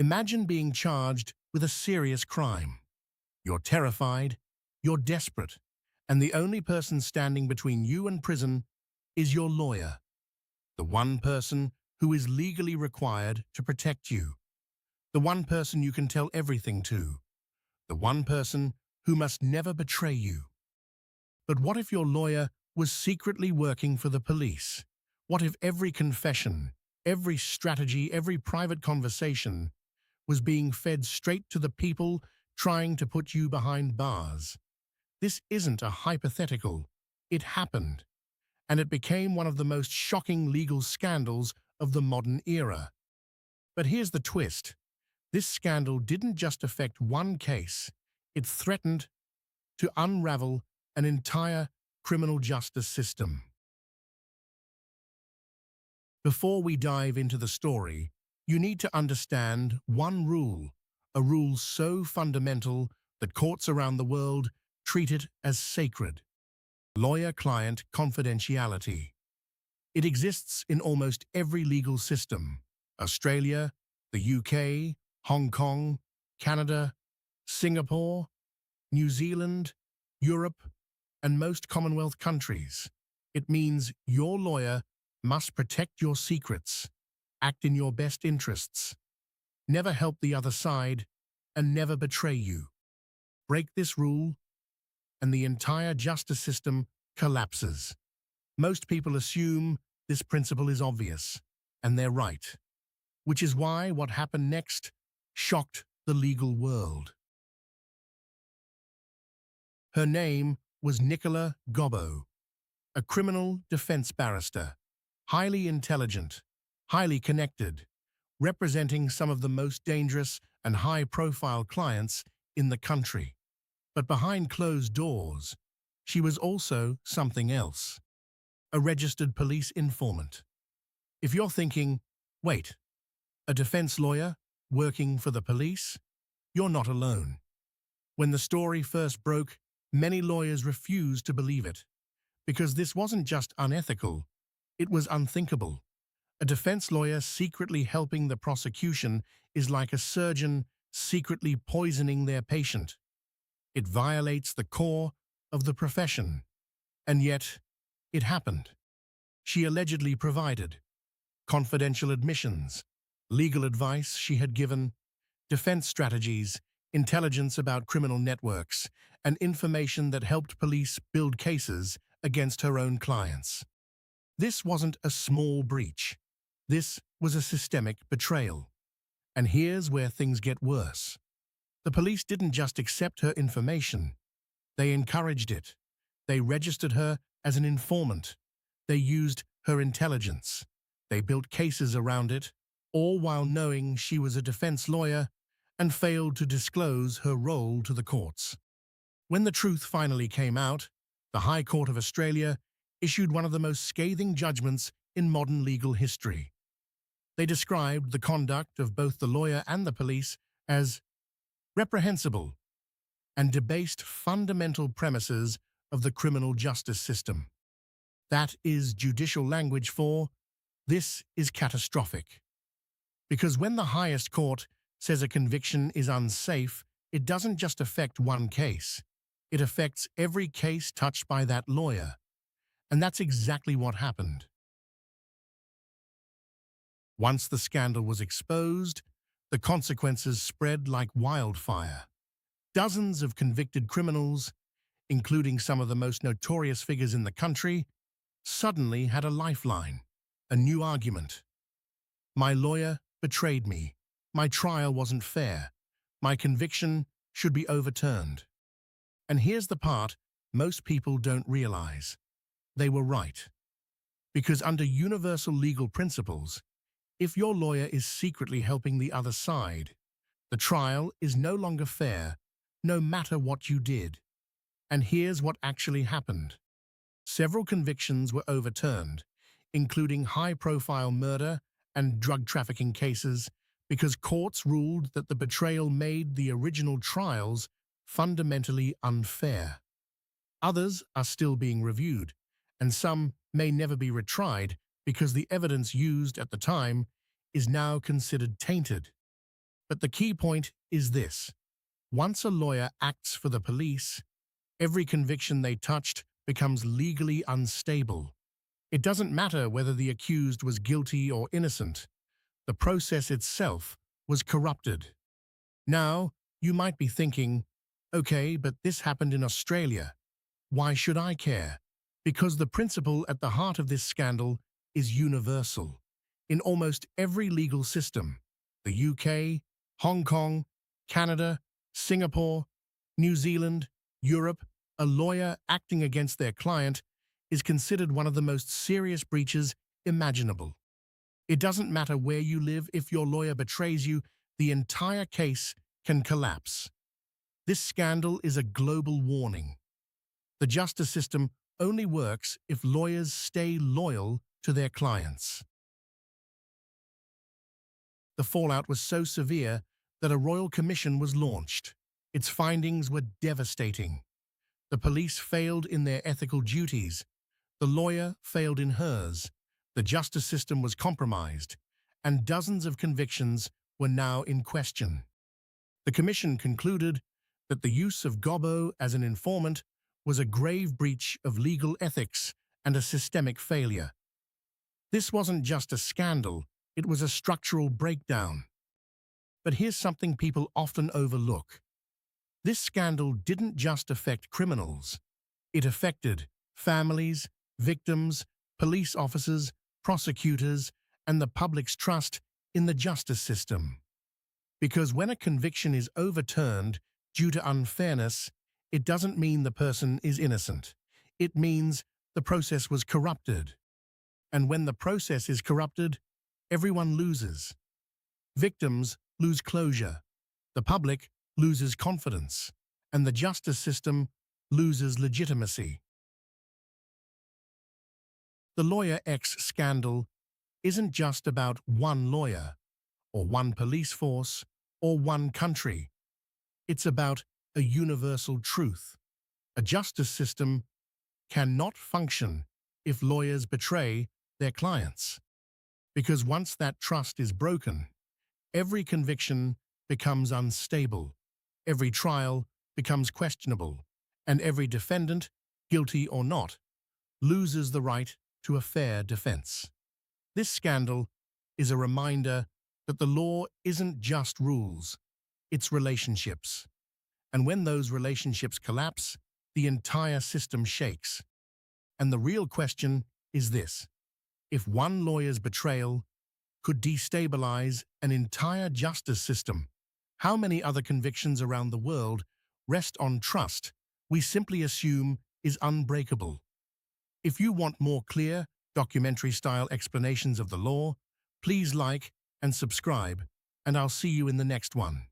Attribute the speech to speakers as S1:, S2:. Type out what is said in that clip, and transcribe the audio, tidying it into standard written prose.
S1: Imagine being charged with a serious crime. You're terrified, you're desperate, and the only person standing between you and prison is your lawyer, the one person who is legally required to protect you, the one person you can tell everything to, the one person who must never betray you. But what if your lawyer was secretly working for the police? What if every confession, every strategy, every private conversation was being fed straight to the people trying to put you behind bars? This isn't a hypothetical. It happened, and it became one of the most shocking legal scandals of the modern era. But here's the twist. This scandal didn't just affect one case. It threatened to unravel an entire criminal justice system. Before we dive into the story, you need to understand one rule, a rule so fundamental that courts around the world treat it as sacred: lawyer-client confidentiality. It exists in almost every legal system: Australia, the UK, Hong Kong, Canada, Singapore, New Zealand, Europe, and most Commonwealth countries. It means your lawyer must protect your secrets, act in your best interests, never help the other side, and never betray you. Break this rule, and the entire justice system collapses. Most people assume this principle is obvious, and they're right, which is why what happened next shocked the legal world. Her name was Nicola Gobbo, a criminal defense barrister, highly intelligent, highly connected, representing some of the most dangerous and high-profile clients in the country. But behind closed doors, she was also something else: a registered police informant. If you're thinking, wait, a defense lawyer working for the police? You're not alone. When the story first broke, many lawyers refused to believe it, because this wasn't just unethical, it was unthinkable. A defense lawyer secretly helping the prosecution is like a surgeon secretly poisoning their patient. It violates the core of the profession. And yet, it happened. She allegedly provided confidential admissions, legal advice she had given, defense strategies, intelligence about criminal networks, and information that helped police build cases against her own clients. This wasn't a small breach. This was a systemic betrayal. And here's where things get worse. The police didn't just accept her information. They encouraged it. They registered her as an informant. They used her intelligence. They built cases around it, all while knowing she was a defense lawyer, and failed to disclose her role to the courts. When the truth finally came out, the High Court of Australia issued one of the most scathing judgments in modern legal history. They described the conduct of both the lawyer and the police as reprehensible and debased fundamental premises of the criminal justice system. That is judicial language for this is catastrophic. Because when the highest court says a conviction is unsafe, it doesn't just affect one case. It affects every case touched by that lawyer. And that's exactly what happened. Once the scandal was exposed, the consequences spread like wildfire. Dozens of convicted criminals, including some of the most notorious figures in the country, suddenly had a lifeline, a new argument. My lawyer betrayed me. My trial wasn't fair. My conviction should be overturned. And here's the part most people don't realize. They were right. Because under universal legal principles, if your lawyer is secretly helping the other side, the trial is no longer fair, no matter what you did. And here's what actually happened. Several convictions were overturned, including high-profile murder and drug trafficking cases, because courts ruled that the betrayal made the original trials fundamentally unfair. Others are still being reviewed, and some may never be retried because the evidence used at the time is now considered tainted. But the key point is this. Once a lawyer acts for the police, every conviction they touched becomes legally unstable. It doesn't matter whether the accused was guilty or innocent. The process itself was corrupted. Now, you might be thinking, okay, but this happened in Australia. Why should I care? Because the principle at the heart of this scandal is universal. In almost every legal system, the UK, Hong Kong, Canada, Singapore, New Zealand, Europe, a lawyer acting against their client is considered one of the most serious breaches imaginable. It doesn't matter where you live, if your lawyer betrays you, the entire case can collapse. This scandal is a global warning. The justice system only works if lawyers stay loyal to their clients. The fallout was so severe that a royal commission was launched. Its findings were devastating. The police failed in their ethical duties. The lawyer failed in hers. The justice system was compromised, and dozens of convictions were now in question. The commission concluded that the use of Gobbo as an informant was a grave breach of legal ethics and a systemic failure. This wasn't just a scandal, it was a structural breakdown. But here's something people often overlook. This scandal didn't just affect criminals. It affected families, victims, police officers, prosecutors, and the public's trust in the justice system. Because when a conviction is overturned due to unfairness, it doesn't mean the person is innocent. It means the process was corrupted. And when the process is corrupted, everyone loses. Victims lose closure, the public loses confidence, and the justice system loses legitimacy. The Lawyer X scandal isn't just about one lawyer, or one police force, or one country. It's about a universal truth. A justice system cannot function if lawyers betray their clients. Because once that trust is broken, every conviction becomes unstable, every trial becomes questionable, and every defendant, guilty or not, loses the right to a fair defense. This scandal is a reminder that the law isn't just rules, it's relationships. And when those relationships collapse, the entire system shakes. And the real question is this: if one lawyer's betrayal could destabilize an entire justice system, how many other convictions around the world rest on trust we simply assume is unbreakable? If you want more clear, documentary-style explanations of the law, please like and subscribe, and I'll see you in the next one.